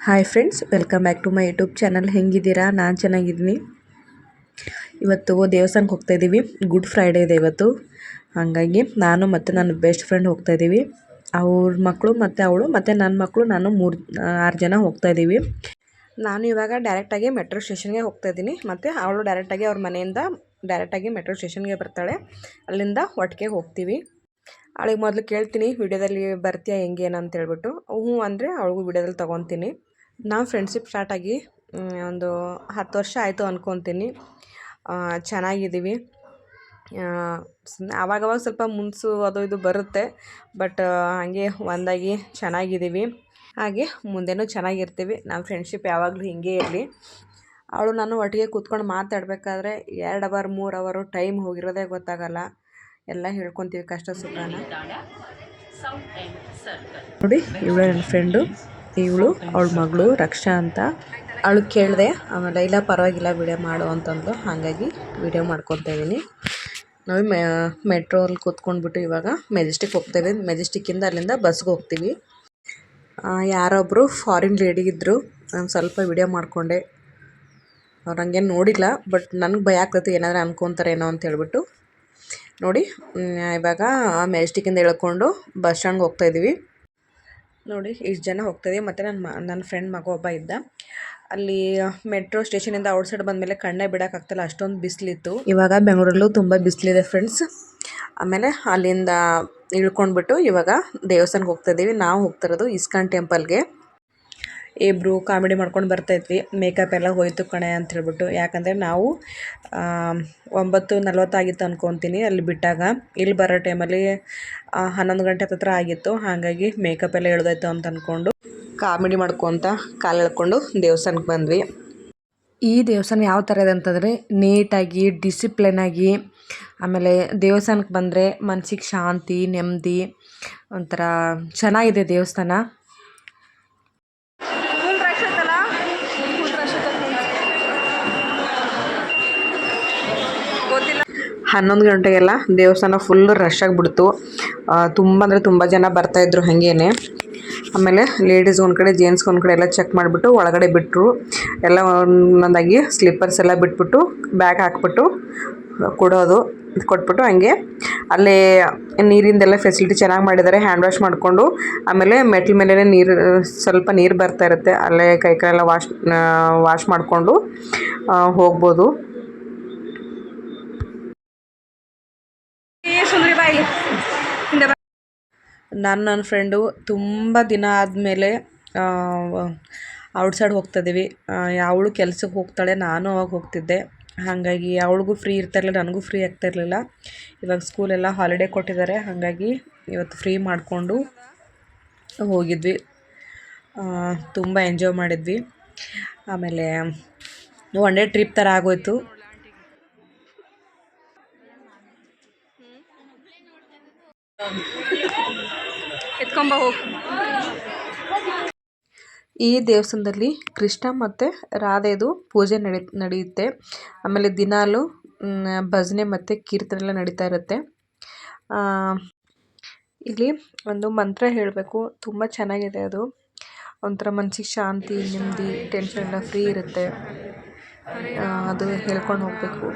Hi friends, welcome back to my YouTube channel. ಹೆಂಗಿದ್ದೀರಾ? ನಾನು ಚೆನ್ನಾಗಿದ್ದೀನಿ. ಇವತ್ತು ದೇವಸ್ಥಾನಕ್ಕೆ ಹೋಗ್ತಾಯಿದ್ದೀವಿ. ಗುಡ್ ಫ್ರೈಡೇ ಇದೆ ಇವತ್ತು. ಹಾಗಾಗಿ ನಾನು ಮತ್ತು ನನ್ನ ಬೆಸ್ಟ್ ಫ್ರೆಂಡ್ ಹೋಗ್ತಾಯಿದ್ದೀವಿ. ಅವ್ರ ಮಕ್ಕಳು ಮತ್ತು ಅವಳು ಮತ್ತು ನನ್ನ ಮಕ್ಕಳು ನಾನು 6 ಜನ ಹೋಗ್ತಾಯಿದ್ದೀವಿ. ನಾನು ಇವಾಗ ಡೈರೆಕ್ಟಾಗಿ ಮೆಟ್ರೋ ಸ್ಟೇಷನ್ಗೆ ಹೋಗ್ತಾಯಿದ್ದೀನಿ ಮತ್ತು ಅವಳು ಡೈರೆಕ್ಟಾಗಿ ಅವ್ರ ಮನೆಯಿಂದ ಡೈರೆಕ್ಟಾಗಿ ಮೆಟ್ರೋ ಸ್ಟೇಷನ್ಗೆ ಬರ್ತಾಳೆ. ಅಲ್ಲಿಂದ ಒಟ್ಟಿಗೆ ಹೋಗ್ತೀವಿ. ಅವಳಿಗೆ ಮೊದಲು ಕೇಳ್ತೀನಿ, ವಿಡಿಯೋದಲ್ಲಿ ಬರ್ತೀಯಾ ಹೆಂಗೆ ಅಂತ ಹೇಳ್ಬಿಟ್ಟು. ಹ್ಞೂ ಅಂದರೆ ಅವಳಿಗೂ ವಿಡಿಯೋದಲ್ಲಿ ತೊಗೊತೀನಿ. ನಾವು ಫ್ರೆಂಡ್ಶಿಪ್ ಸ್ಟಾರ್ಟಾಗಿ ಒಂದು 10 ವರ್ಷ ಆಯಿತು ಅಂದ್ಕೊತೀನಿ. ಚೆನ್ನಾಗಿದ್ದೀವಿ. ಆವಾಗವಾಗ ಸ್ವಲ್ಪ ಮುನ್ಸು ಅದು ಇದು ಬರುತ್ತೆ, ಬಟ್ ಹಾಗೆ ಒಂದಾಗಿ ಚೆನ್ನಾಗಿದ್ದೀವಿ. ಹಾಗೆ ಮುಂದೆನೂ ಚೆನ್ನಾಗಿರ್ತೀವಿ. ನಮ್ಮ ಫ್ರೆಂಡ್ಶಿಪ್ ಯಾವಾಗಲೂ ಹೀಗೆ ಇರಲಿ. ಅವಳು ನಾನು ಒಟ್ಟಿಗೆ ಕೂತ್ಕೊಂಡು ಮಾತಾಡಬೇಕಾದ್ರೆ 2 ಅವರ್ 3 ಅವರು ಟೈಮ್ ಹೋಗಿರೋದೇ ಗೊತ್ತಾಗಲ್ಲ. ಎಲ್ಲ ಹೇಳ್ಕೊತೀವಿ ಕಷ್ಟ ಸುಖನ. ನೋಡಿ, ಇವಳು ನನ್ನ ಫ್ರೆಂಡು. ಇವಳು ಅವಳ ಮಗಳು ರಕ್ಷಾ ಅಂತ. ಅವಳು ಕೇಳಿದೆ, ಆಮೇಲೆ ಇಲ್ಲ ಪರವಾಗಿಲ್ಲ ವಿಡಿಯೋ ಮಾಡು ಅಂತಂದು. ಹಾಗಾಗಿ ವಿಡಿಯೋ ಮಾಡ್ಕೊತಾ ಇದ್ದೀನಿ. ನಾವು ಮೆಟ್ರೋಲ್ಲಿ ಕೂತ್ಕೊಂಡ್ಬಿಟ್ಟು ಇವಾಗ ಮೆಜೆಸ್ಟಿಕ್ ಹೋಗ್ತೇವೆ. ಮೆಜೆಸ್ಟಿಕ್ಕಿಂದ ಅಲ್ಲಿಂದ ಬಸ್ಗೆ ಹೋಗ್ತೀವಿ. ಯಾರೊಬ್ಬರು ಫಾರಿನ್ ಲೇಡಿ ಇದ್ದರು. ನಾನು ಸ್ವಲ್ಪ ವಿಡಿಯೋ ಮಾಡಿಕೊಂಡೆ. ಅವ್ರು ಹಂಗೇನು ನೋಡಿಲ್ಲ, ಬಟ್ ನನಗೆ ಭಯ ಆಗ್ತೈತಿ ಏನಾದರೂ ಅನ್ಕೊತಾರೇನೋ ಅಂತ ಹೇಳ್ಬಿಟ್ಟು. ನೋಡಿ, ಇವಾಗ ಮೆಜೆಸ್ಟಿಕ್ಕಿಂದ ಇಳ್ಕೊಂಡು ಬಸ್ ಸ್ಟ್ಯಾಂಡ್ಗೆ ಹೋಗ್ತಾಯಿದ್ದೀವಿ. ನೋಡಿ, ಇಷ್ಟು ಜನ ಹೋಗ್ತಾಯಿದ್ದೀವಿ. ಮತ್ತು ನನ್ನ ಫ್ರೆಂಡ್ ಮಗ ಒಬ್ಬ ಇದ್ದ. ಅಲ್ಲಿ ಮೆಟ್ರೋ ಸ್ಟೇಷನಿಂದ ಔಟ್ ಸೈಡ್ ಬಂದಮೇಲೆ ಕಣ್ಣೇ ಬಿಡೋಕ್ಕಾಗ್ತಿಲ್ಲ, ಅಷ್ಟೊಂದು ಬಿಸಿಲಿತ್ತು. ಇವಾಗ ಬೆಂಗಳೂರಲ್ಲೂ ತುಂಬ ಬಿಸಿಲಿದೆ ಫ್ರೆಂಡ್ಸ್. ಆಮೇಲೆ ಅಲ್ಲಿಂದ ಇಳ್ಕೊಂಡ್ಬಿಟ್ಟು ಇವಾಗ ದೇವಸ್ಥಾನಕ್ಕೆ ಹೋಗ್ತಾಯಿದ್ದೀವಿ. ನಾವು ಹೋಗ್ತಿರೋದು ಇಸ್ಕಾನ್ ಟೆಂಪಲ್ಗೆ. ಇಬ್ಬರು ಕಾಮಿಡಿ ಮಾಡ್ಕೊಂಡು ಬರ್ತಾಯಿದ್ವಿ. ಮೇಕಪ್ ಎಲ್ಲ ಹೋಯ್ತು ಕಣೆ ಅಂತ ಹೇಳ್ಬಿಟ್ಟು. ಯಾಕಂದರೆ ನಾವು 9:40 ಆಗಿತ್ತು ಅಂದ್ಕೊತೀನಿ ಅಲ್ಲಿ ಬಿಟ್ಟಾಗ. ಇಲ್ಲಿ ಬರೋ ಟೈಮಲ್ಲಿ 11 ಗಂಟೆ ಹತ್ತಿರ ಆಗಿತ್ತು. ಹಾಗಾಗಿ ಮೇಕಪ್ ಎಲ್ಲ ಇಳ್ದೋಯ್ತು ಅಂತ ಅಂದ್ಕೊಂಡು ಕಾಮಿಡಿ ಮಾಡ್ಕೊತ ಕಾಲು ಎಳ್ಕೊಂಡು ದೇವಸ್ಥಾನಕ್ಕೆ ಬಂದ್ವಿ. ಈ ದೇವಸ್ಥಾನ ಯಾವ ಥರ ಇದೆ ಅಂತಂದರೆ ನೀಟಾಗಿ ಡಿಸಿಪ್ಲಿನಾಗಿ, ಆಮೇಲೆ ದೇವಸ್ಥಾನಕ್ಕೆ ಬಂದರೆ ಮನಸ್ಸಿಗೆ ಶಾಂತಿ ನೆಮ್ಮದಿ, ಒಂಥರ ಚೆನ್ನಾಗಿದೆ ದೇವಸ್ಥಾನ. 11 ಗಂಟೆಗೆಲ್ಲ ದೇವಸ್ಥಾನ ಫುಲ್ ರಶ್ ಆಗಿಬಿಡ್ತು. ತುಂಬ ಅಂದರೆ ತುಂಬ ಜನ ಬರ್ತಾಯಿದ್ರು ಹಾಗೇನೆ. ಆಮೇಲೆ ಲೇಡೀಸ್ ಒಂದು ಕಡೆ ಜೆಂಟ್ಸ್ ಒಂದು ಕಡೆ ಎಲ್ಲ ಚೆಕ್ ಮಾಡಿಬಿಟ್ಟು ಒಳಗಡೆ ಬಿಟ್ಟರು. ಎಲ್ಲ ಒಂದೊಂದಾಗಿ ಸ್ಲಿಪ್ಪರ್ಸ್ ಎಲ್ಲ ಬಿಟ್ಬಿಟ್ಟು ಬ್ಯಾಗ್ ಹಾಕ್ಬಿಟ್ಟು ಕೊಟ್ಬಿಟ್ಟು ಹಂಗೆ ಅಲ್ಲೇ ನೀರಿಂದೆಲ್ಲ ಫೆಸಿಲಿಟಿ ಚೆನ್ನಾಗಿ ಮಾಡಿದ್ದಾರೆ. ಹ್ಯಾಂಡ್ ವಾಶ್ ಮಾಡಿಕೊಂಡು ಆಮೇಲೆ ಮೆಟ್ಲ ಮೇಲೆ ಸ್ವಲ್ಪ ನೀರು ಬರ್ತಾ ಇರುತ್ತೆ. ಅಲ್ಲೇ ಕೈಕಾಲೆಲ್ಲ ವಾಶ್ ಮಾಡಿಕೊಂಡು ಹೋಗ್ಬೋದು. ನನ್ನ ಫ್ರೆಂಡು ತುಂಬ ದಿನ ಆದಮೇಲೆ ಔಟ್ಸೈಡ್ ಹೋಗ್ತಾಯಿದ್ದೀವಿ. ಅವಳು ಕೆಲ್ಸಕ್ಕೆ ಹೋಗ್ತಾಳೆ, ನಾನು ಅವಾಗ ಹೋಗ್ತಿದ್ದೆ. ಹಾಗಾಗಿ ಅವಳಿಗೂ ಫ್ರೀ ಇರ್ತಾಯಿರಲಿಲ್ಲ, ನನಗೂ ಫ್ರೀ ಆಗ್ತಾಯಿರಲಿಲ್ಲ. ಇವಾಗ ಸ್ಕೂಲೆಲ್ಲ ಹಾಲಿಡೇ ಕೊಟ್ಟಿದ್ದಾರೆ. ಹಾಗಾಗಿ ಇವತ್ತು ಫ್ರೀ ಮಾಡಿಕೊಂಡು ಹೋಗಿದ್ವಿ. ತುಂಬ ಎಂಜಾಯ್ ಮಾಡಿದ್ವಿ. ಆಮೇಲೆ ಒನ್ ಡೇ ಟ್ರಿಪ್ ಥರ ಆಗೋಯ್ತು. ಎತ್ಕೊಂಬ ಹೋಗಿ. ಈ ದೇವಸ್ಥಾನದಲ್ಲಿ ಕೃಷ್ಣ ಮತ್ತು ರಾಧೆದು ಪೂಜೆ ನಡೆಯುತ್ತೆ. ಆಮೇಲೆ ದಿನಾಲು ಭಜನೆ ಮತ್ತು ಕೀರ್ತನೆ ಎಲ್ಲ ನಡೀತಾ ಇರುತ್ತೆ. ಇಲ್ಲಿ ಒಂದು ಮಂತ್ರ ಹೇಳಬೇಕು, ತುಂಬ ಚೆನ್ನಾಗಿದೆ ಅದು. ಒಂಥರ ಮನಸ್ಸಿಗೆ ಶಾಂತಿ ನೆಮ್ಮದಿ, ಟೆನ್ಷನ್ ಎಲ್ಲ ಫ್ರೀ ಇರುತ್ತೆ. ಅದು ಹೇಳ್ಕೊಂಡು ಹೋಗಬೇಕು.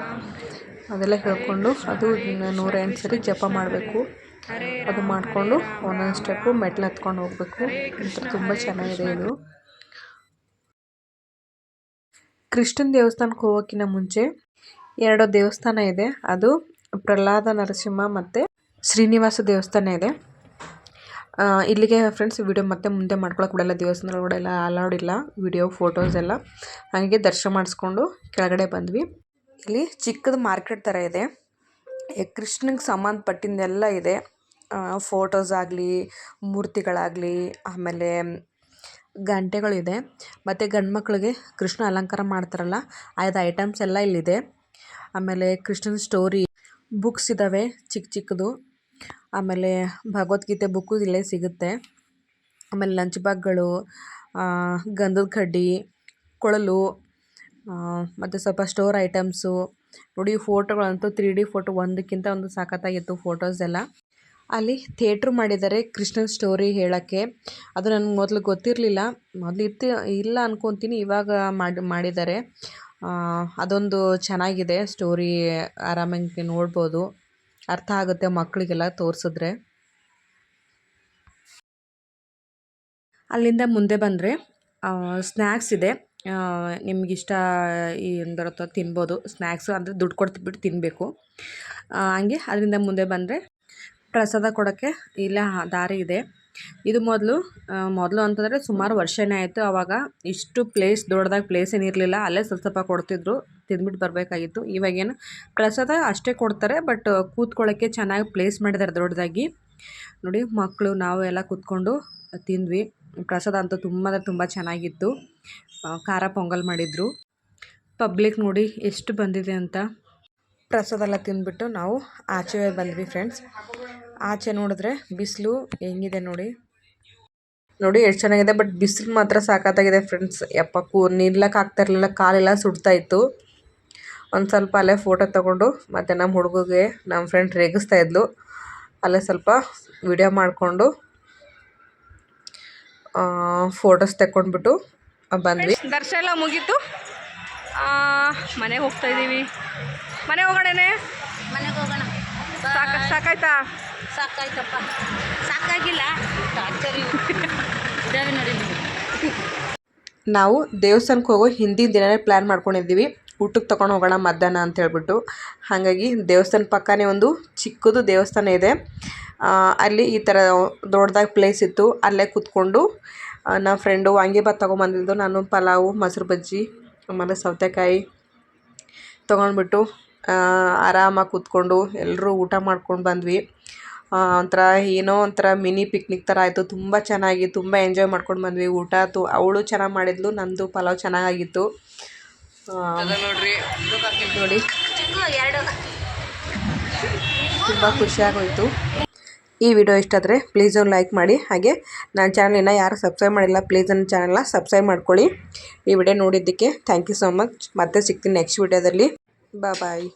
ಅದೆಲ್ಲ ಹೇಳ್ಕೊಂಡು ಅದು 108 ಸರಿ ಜಪ ಮಾಡಬೇಕು. ಅದು ಮಾಡಿಕೊಂಡು ಒಂದೊಂದು ಸ್ಟೆಪ್ಪು ಮೆಟ್ಲು ಹತ್ಕೊಂಡು ಹೋಗಬೇಕು. ಒಂಥರ ತುಂಬ ಚೆನ್ನಾಗಿದೆ ಇದು. ಕೃಷ್ಣನ ದೇವಸ್ಥಾನಕ್ಕೆ ಹೋಗೋಕ್ಕಿಂತ ಮುಂಚೆ 2 ದೇವಸ್ಥಾನ ಇದೆ. ಅದು ಪ್ರಹ್ಲಾದ ನರಸಿಂಹ ಮತ್ತು ಶ್ರೀನಿವಾಸ ದೇವಸ್ಥಾನ ಇದೆ. ಇಲ್ಲಿಗೆ ಫ್ರೆಂಡ್ಸ್ ವಿಡಿಯೋ ಮತ್ತೆ ಮುಂದೆ ಮಾಡ್ಕೊಳಕ್ಕೆ ಬಿಡಲ್ಲ. ದೇವಸ್ಥಾನದೊಳಗಡೆ ಎಲ್ಲ ಅಲೌಡ್ ಇಲ್ಲ ವಿಡಿಯೋ ಫೋಟೋಸ್ ಎಲ್ಲ. ಹಾಗೆ ದರ್ಶನ ಮಾಡಿಸ್ಕೊಂಡು ಕೆಳಗಡೆ ಬಂದ್ವಿ. ಇಲ್ಲಿ ಚಿಕ್ಕದು ಮಾರ್ಕೆಟ್ ಥರ ಇದೆ. ಕೃಷ್ಣನಿಗೆ ಸಂಬಂಧಪಟ್ಟಿದ್ದೆಲ್ಲ ಇದೆ. ಫೋಟೋಸ್ ಆಗಲಿ, ಮೂರ್ತಿಗಳಾಗಲಿ, ಆಮೇಲೆ ಗಂಟೆಗಳಿದೆ. ಮತ್ತು ಗಂಡು ಮಕ್ಕಳಿಗೆ ಕೃಷ್ಣ ಅಲಂಕಾರ ಮಾಡ್ತಾರಲ್ಲ ಅದು ಐಟಮ್ಸ್ ಎಲ್ಲ ಇಲ್ಲಿದೆ. ಆಮೇಲೆ ಕೃಷ್ಣನ ಸ್ಟೋರಿ ಬುಕ್ಸ್ ಇದ್ದಾವೆ ಚಿಕ್ಕ ಚಿಕ್ಕದು. ಆಮೇಲೆ ಭಗವದ್ಗೀತೆ ಬುಕ್ಕು ಇಲ್ಲೇ ಸಿಗುತ್ತೆ. ಆಮೇಲೆ ಲಂಚ್ ಬ್ಯಾಗ್ಗಳು, ಗಂಧದ ಕಡ್ಡಿ, ಕೊಳಲು, ಮತ್ತು ಸ್ವಲ್ಪ ಸ್ಟೋರ್ ಐಟಮ್ಸು. ನೋಡಿ, ಫೋಟೋಗಳಂತೂ 3D ಫೋಟೋ ಒಂದಕ್ಕಿಂತ ಒಂದು ಸಖತ್ತಾಗಿತ್ತು ಫೋಟೋಸ್ ಎಲ್ಲ. ಅಲ್ಲಿ ಥಿಯೇಟ್ರ್ ಮಾಡಿದ್ದಾರೆ ಕೃಷ್ಣನ ಸ್ಟೋರಿ ಹೇಳೋಕ್ಕೆ. ಅದು ನನಗೆ ಮೊದಲು ಗೊತ್ತಿರಲಿಲ್ಲ. ಮೊದಲು ಇಲ್ಲ ಅನ್ಕೊತೀನಿ, ಇವಾಗ ಮಾಡಿದ್ದಾರೆ. ಅದೊಂದು ಚೆನ್ನಾಗಿದೆ ಸ್ಟೋರಿ, ಆರಾಮಾಗಿ ನೋಡ್ಬೋದು, ಅರ್ಥ ಆಗುತ್ತೆ ಮಕ್ಕಳಿಗೆಲ್ಲ ತೋರಿಸಿದ್ರೆ. ಅಲ್ಲಿಂದ ಮುಂದೆ ಬಂದರೆ ಸ್ನ್ಯಾಕ್ಸ್ ಇದೆ. ನಿಮಗಿಷ್ಟ ಏನು ಬರುತ್ತೋ ತಿನ್ಬೋದು. ಸ್ನ್ಯಾಕ್ಸು ಅಂದರೆ ದುಡ್ಡು ಕೊಟ್ಬಿಟ್ಟು ತಿನ್ನಬೇಕು. ಹಂಗೆ ಅದರಿಂದ ಮುಂದೆ ಬಂದರೆ ಪ್ರಸಾದ ಕೊಡೋಕ್ಕೆ ಇಲ್ಲ ದಾರಿ ಇದೆ. ಇದು ಮೊದಲು ಅಂತಂದರೆ ಸುಮಾರು ವರ್ಷನೇ ಆಯಿತು. ಆವಾಗ ಇಷ್ಟು ದೊಡ್ಡದಾಗಿ ಪ್ಲೇಸ್ ಏನಿರಲಿಲ್ಲ. ಅಲ್ಲೇ ಸ್ವಲ್ಪ ಕೊಡ್ತಿದ್ರು, ತಿಂದ್ಬಿಟ್ಟು ಬರಬೇಕಾಗಿತ್ತು. ಇವಾಗೇನು ಪ್ರಸಾದ ಅಷ್ಟೇ ಕೊಡ್ತಾರೆ, ಬಟ್ ಕೂತ್ಕೊಳ್ಳೋಕ್ಕೆ ಚೆನ್ನಾಗಿ ಪ್ಲೇಸ್ ಮಾಡಿದ್ದಾರೆ ದೊಡ್ಡದಾಗಿ. ನೋಡಿ, ಮಕ್ಕಳು ನಾವು ಎಲ್ಲ ಕೂತ್ಕೊಂಡು ತಿಂದ್ವಿ. ಪ್ರಸಾದ ಅಂತೂ ತುಂಬ ಅಂದರೆ ತುಂಬ ಚೆನ್ನಾಗಿತ್ತು. ಖಾರ ಪೊಂಗಲ್ ಮಾಡಿದರು. ಪಬ್ಲಿಕ್ ನೋಡಿ ಎಷ್ಟು ಬಂದಿದೆ ಅಂತ. ಪ್ರಸಾದ ಎಲ್ಲ ತಿಂದ್ಬಿಟ್ಟು ನಾವು ಆಚೆ ಬಂದ್ವಿ ಫ್ರೆಂಡ್ಸ್. ಆಚೆ ನೋಡಿದ್ರೆ ಬಿಸಿಲು ಹೆಂಗಿದೆ ನೋಡಿ ಎಷ್ಟು ಚೆನ್ನಾಗಿದೆ. ಬಟ್ ಬಿಸಿಲು ಮಾತ್ರ ಸಾಕಾಗಿದೆ ಫ್ರೆಂಡ್ಸ್. ನಿಲ್ಲಕ್ಕೆ ಆಗ್ತಾ ಇರಲಿಲ್ಲ, ಕಾಲೆಲ್ಲ ಸುಡ್ತಾ ಇತ್ತು. ಒಂದು ಸ್ವಲ್ಪ ಅಲ್ಲೇ ಫೋಟೋ ತೊಗೊಂಡು ಮತ್ತು ನಮ್ಮ ಹುಡುಗಿಗೆ ನಮ್ಮ ಫ್ರೆಂಡ್ ರೇಗಿಸ್ತಾ ಇದ್ಲು. ಅಲ್ಲೇ ಸ್ವಲ್ಪ ವಿಡಿಯೋ ಮಾಡಿಕೊಂಡು ಫೋಟೋಸ್ ತಗೊಂಡ್ಬಿಟ್ಟು ಬಂದ್ವಿ. ದರ್ಶನ ಎಲ್ಲ ಮುಗೀತು. ಮನೆಗೆ ಹೋಗ್ತಾ ಇದ್ದೀವಿ. ಮನೆಗೆ ಹೋಗೋಣನೆ. ಮನೆಗೆ ಹೋಗೋಣ. ಸಾಕಾಯ್ತಾ? ಸಾಕಾಯ್ತಪ್ಪ. ಸಾಕಾಗಿಲ್ಲ. ನಾವು ದೇವಸ್ಥಾನಕ್ಕೆ ಹೋಗೋ ಹಿಂದಿನ ದಿನವೇ ಪ್ಲ್ಯಾನ್ ಮಾಡ್ಕೊಂಡಿದ್ದೀವಿ, ಊಟಕ್ಕೆ ತೊಗೊಂಡು ಹೋಗೋಣ ಮಧ್ಯಾಹ್ನ ಅಂತ ಹೇಳ್ಬಿಟ್ಟು. ಹಾಗಾಗಿ ದೇವಸ್ಥಾನ ಪಕ್ಕನೇ ಒಂದು ಚಿಕ್ಕದು ದೇವಸ್ಥಾನ ಇದೆ. ಅಲ್ಲಿ ಈ ಥರ ದೊಡ್ಡದಾಗಿ ಪ್ಲೇಸ್ ಇತ್ತು. ಅಲ್ಲೇ ಕೂತ್ಕೊಂಡು ನಮ್ಮ ಫ್ರೆಂಡು ವಾಂಗಿಭಾತ್ ತೊಗೊಂಬಂದಿದ್ದು, ನಾನು ಪಲಾವು, ಮೊಸರು ಬಜ್ಜಿ ಆಮೇಲೆ ಸೌತೆಕಾಯಿ ತೊಗೊಂಡ್ಬಿಟ್ಟು ಆರಾಮಾಗಿ ಕೂತ್ಕೊಂಡು ಎಲ್ಲರೂ ಊಟ ಮಾಡ್ಕೊಂಡು ಬಂದ್ವಿ. ಒಂಥರ ಮಿನಿ ಪಿಕ್ನಿಕ್ ಥರ ಆಯಿತು. ತುಂಬ ಚೆನ್ನಾಗಿ ತುಂಬ ಎಂಜಾಯ್ ಮಾಡ್ಕೊಂಡು ಬಂದ್ವಿ. ಊಟ ಅವಳು ಚೆನ್ನಾಗಿ ಮಾಡಿದ್ಲು, ನಮ್ಮದು ಪಲಾವ್ ಚೆನ್ನಾಗಿತ್ತು. ನೋಡಿ ತುಂಬ ಖುಷಿಯಾಗೋಯಿತು. ಈ ವಿಡಿಯೋ ಇಷ್ಟ ಆದರೆ ಪ್ಲೀಸ್ ಒಂದು ಲೈಕ್ ಮಾಡಿ. ಹಾಗೆ ನನ್ನ ಚಾನಲ್ ಯಾರು ಸಬ್ಸ್ಕ್ರೈಬ್ ಮಾಡಿಲ್ಲ, ಪ್ಲೀಸ್ ನನ್ನ ಚಾನಲ್ನ ಸಬ್ಸ್ಕ್ರೈಬ್ ಮಾಡ್ಕೊಳ್ಳಿ. ಈ ವಿಡಿಯೋ ನೋಡಿದ್ದಕ್ಕೆ ಥ್ಯಾಂಕ್ ಯು ಸೋ ಮಚ್. ಮತ್ತೆ ಸಿಗ್ತೀನಿ ನೆಕ್ಸ್ಟ್ ವಿಡಿಯೋದಲ್ಲಿ. ಬಾಯ್.